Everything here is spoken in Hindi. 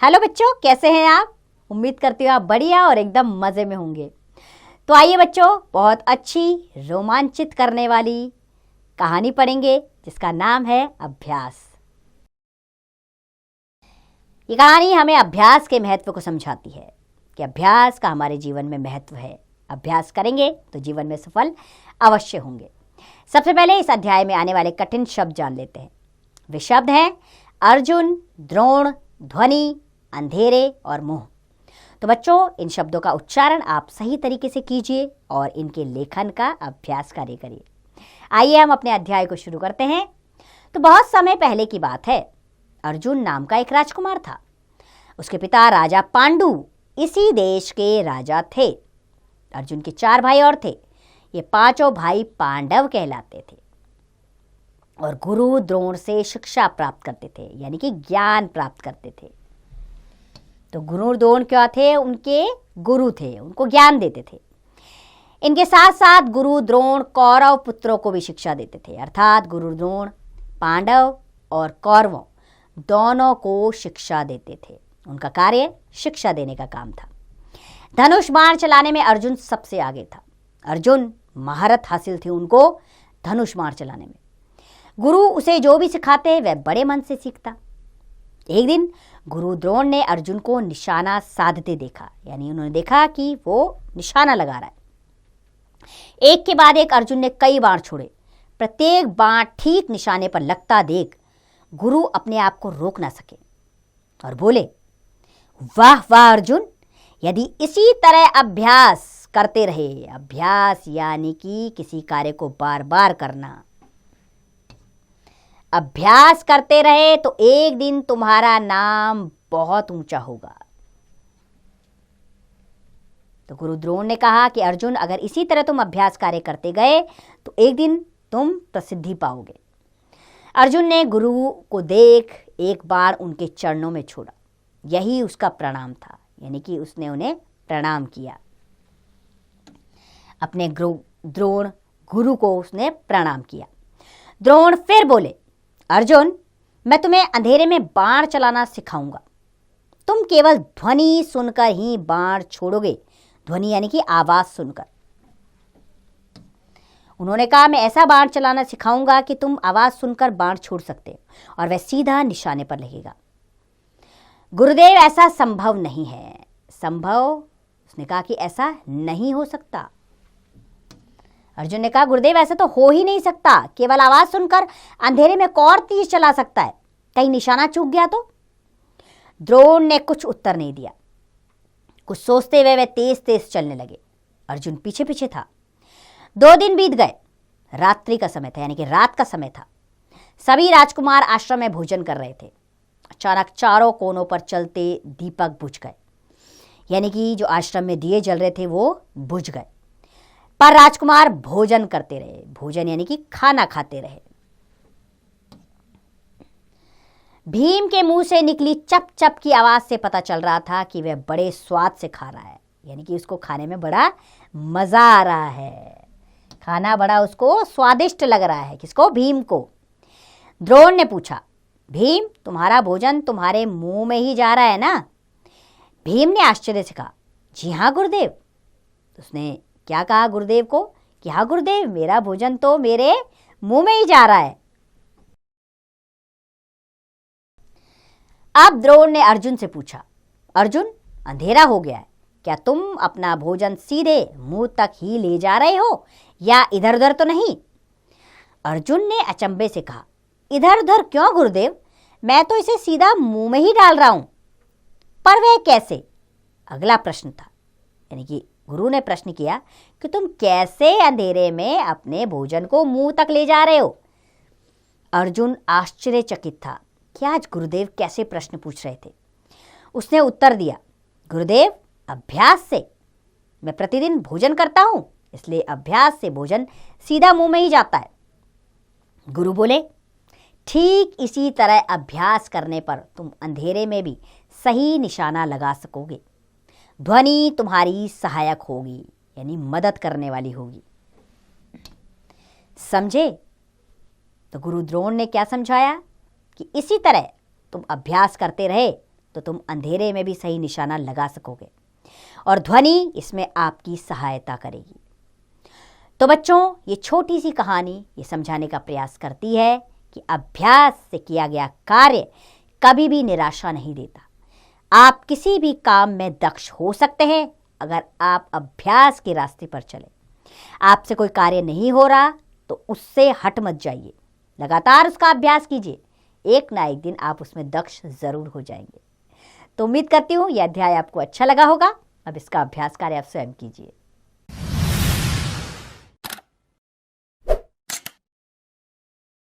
हेलो बच्चों, कैसे हैं आप। उम्मीद करती हूँ आप बढ़िया और एकदम मज़े में होंगे। तो आइए बच्चों, बहुत अच्छी रोमांचित करने वाली कहानी पढ़ेंगे जिसका नाम है अभ्यास। ये कहानी हमें अभ्यास के महत्व को समझाती है कि अभ्यास का हमारे जीवन में महत्व है। अभ्यास करेंगे तो जीवन में सफल अवश्य होंगे। सबसे पहले इस अध्याय में आने वाले कठिन शब्द जान लेते हैं। वे शब्द हैं अर्जुन, द्रोण, ध्वनि, अंधेरे और मोह। तो बच्चों, इन शब्दों का उच्चारण आप सही तरीके से कीजिए और इनके लेखन का अभ्यास करिए। आइए हम अपने अध्याय को शुरू करते हैं। तो बहुत समय पहले की बात है। अर्जुन नाम का एक राजकुमार था। उसके पिता राजा पांडु इसी देश के राजा थे। अर्जुन के 4 भाई और थे। ये पांचों भाई पांडव कहलाते थे और गुरु द्रोण से शिक्षा प्राप्त करते थे, यानी कि ज्ञान प्राप्त करते थे। तो गुरु द्रोण क्या थे? उनके गुरु थे, उनको ज्ञान देते थे। इनके साथ साथ गुरु द्रोण कौरव पुत्रों को भी शिक्षा देते थे, अर्थात गुरु द्रोण पांडव और कौरवों दोनों को शिक्षा देते थे। उनका कार्य शिक्षा देने का काम था। धनुष बाण चलाने में अर्जुन सबसे आगे था। अर्जुन महारत हासिल थी उनको धनुष बाण चलाने में। गुरु उसे जो भी सिखाते वह बड़े मन से सीखता। एक दिन गुरु द्रोण ने अर्जुन को निशाना साधते देखा, यानी उन्होंने देखा कि वो निशाना लगा रहा है। एक के बाद एक अर्जुन ने कई बाण छोड़े। प्रत्येक बाण ठीक निशाने पर लगता देख गुरु अपने आप को रोक ना सके और बोले, वाह वाह अर्जुन, यदि इसी तरह अभ्यास करते रहे, अभ्यास यानी कि किसी कार्य को बार बार करना, अभ्यास करते रहे तो एक दिन तुम्हारा नाम बहुत ऊंचा होगा। तो गुरु द्रोण ने कहा कि अर्जुन, अगर इसी तरह तुम अभ्यास कार्य करते गए तो एक दिन तुम प्रसिद्धि पाओगे। अर्जुन ने गुरु को देख एक बार उनके चरणों में छोड़ा। यही उसका प्रणाम था, यानी कि उसने उन्हें प्रणाम किया। अपने द्रोण गुरु को उसने प्रणाम किया। द्रोण फिर बोले, अर्जुन, मैं तुम्हें अंधेरे में बाण चलाना सिखाऊंगा। तुम केवल ध्वनि सुनकर ही बाण छोड़ोगे। ध्वनि यानी कि आवाज सुनकर। उन्होंने कहा, मैं ऐसा बाण चलाना सिखाऊंगा कि तुम आवाज सुनकर बाण छोड़ सकते और वह सीधा निशाने पर लगेगा। गुरुदेव, ऐसा संभव नहीं है। संभव? उसने कहा कि ऐसा नहीं हो सकता। अर्जुन ने कहा, गुरुदेव, ऐसा तो हो ही नहीं सकता। केवल आवाज सुनकर अंधेरे में कौन तीर चला सकता है? कहीं निशाना चूक गया तो? द्रोण ने कुछ उत्तर नहीं दिया। कुछ सोचते हुए वे तेज तेज चलने लगे। अर्जुन पीछे पीछे था। 2 दिन बीत गए। रात्रि का समय था, यानी कि रात का समय था। सभी राजकुमार आश्रम में भोजन कर रहे थे। अचानक चारों कोनों पर चलते दीपक बुझ गए, यानी कि जो आश्रम में दिए जल रहे थे वो बुझ गए। पर राजकुमार भोजन करते रहे। भोजन यानी कि खाना खाते रहे। भीम के मुंह से निकली चप चप की आवाज से पता चल रहा था कि वह बड़े स्वाद से खा रहा है, यानी कि उसको खाने में बड़ा मजा आ रहा है। खाना बड़ा उसको स्वादिष्ट लग रहा है। किसको? भीम को। द्रोण ने पूछा, भीम, तुम्हारा भोजन तुम्हारे मुंह में ही जा रहा है ना? भीम ने आश्चर्य से कहा, जी हाँ गुरुदेव। उसने क्या कहा गुरुदेव को कि हाँ गुरुदेव, मेरा भोजन तो मेरे मुंह में ही जा रहा है। अब द्रोण ने अर्जुन से पूछा, अर्जुन, अंधेरा हो गया है, क्या तुम अपना भोजन सीधे मुंह तक ही ले जा रहे हो या इधर उधर तो नहीं? अर्जुन ने अचंभे से कहा, इधर उधर क्यों गुरुदेव, मैं तो इसे सीधा मुंह में ही डाल रहा हूं। पर वह कैसे? अगला प्रश्न था, यानी कि गुरु ने प्रश्न किया कि तुम कैसे अंधेरे में अपने भोजन को मुंह तक ले जा रहे हो? अर्जुन आश्चर्यचकित था कि आज गुरुदेव कैसे प्रश्न पूछ रहे थे। उसने उत्तर दिया, गुरुदेव, अभ्यास से। मैं प्रतिदिन भोजन करता हूं, इसलिए अभ्यास से भोजन सीधा मुंह में ही जाता है। गुरु बोले, ठीक इसी तरह अभ्यास करने पर तुम अंधेरे में भी सही निशाना लगा सकोगे। ध्वनि तुम्हारी सहायक होगी, यानी मदद करने वाली होगी। समझे? तो गुरु द्रोण ने क्या समझाया कि इसी तरह तुम अभ्यास करते रहे तो तुम अंधेरे में भी सही निशाना लगा सकोगे और ध्वनि इसमें आपकी सहायता करेगी। तो बच्चों, ये छोटी सी कहानी ये समझाने का प्रयास करती है कि अभ्यास से किया गया कार्य कभी भी निराशा नहीं देता। आप किसी भी काम में दक्ष हो सकते हैं अगर आप अभ्यास के रास्ते पर चलें। आपसे कोई कार्य नहीं हो रहा तो उससे हट मत जाइए, लगातार उसका अभ्यास कीजिए। एक ना एक दिन आप उसमें दक्ष जरूर हो जाएंगे। तो उम्मीद करती हूँ यह अध्याय आपको अच्छा लगा होगा। अब इसका अभ्यास कार्य आप स्वयं कीजिए।